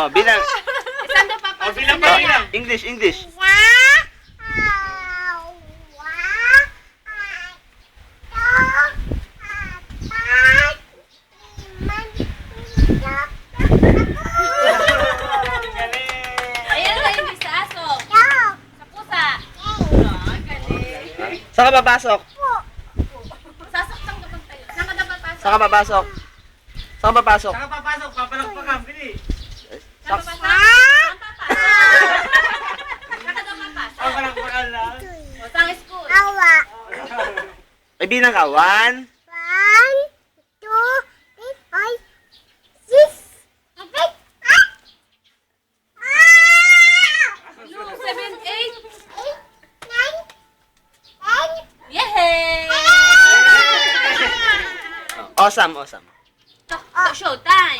Oh, bilang. Saan daw papasok? Bilang pa bilang. English, English. Ayan na yung sa aso. Sa pusa. Galing. Saan ka papasok? Sasaktan ka bang tayo? Saan ka dapat pasok? Saan ka papasok? Saan ka papasok? Saka papasok, papalakpakan, bili. Saan ka papasok? Saan papasok? Saan ka daw papasok? Papalakpakan lang. O, saan school? Ay, bilang ka. 1. No, 7, 8. Yehey! Awesome, awesome. Showtime!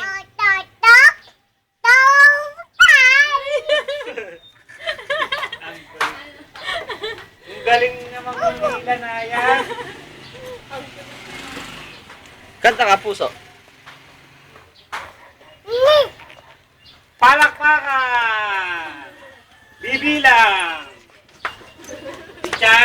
Ang galing naman kumila na yan. Kanta ka, puso. Palakpakan! Bibilang!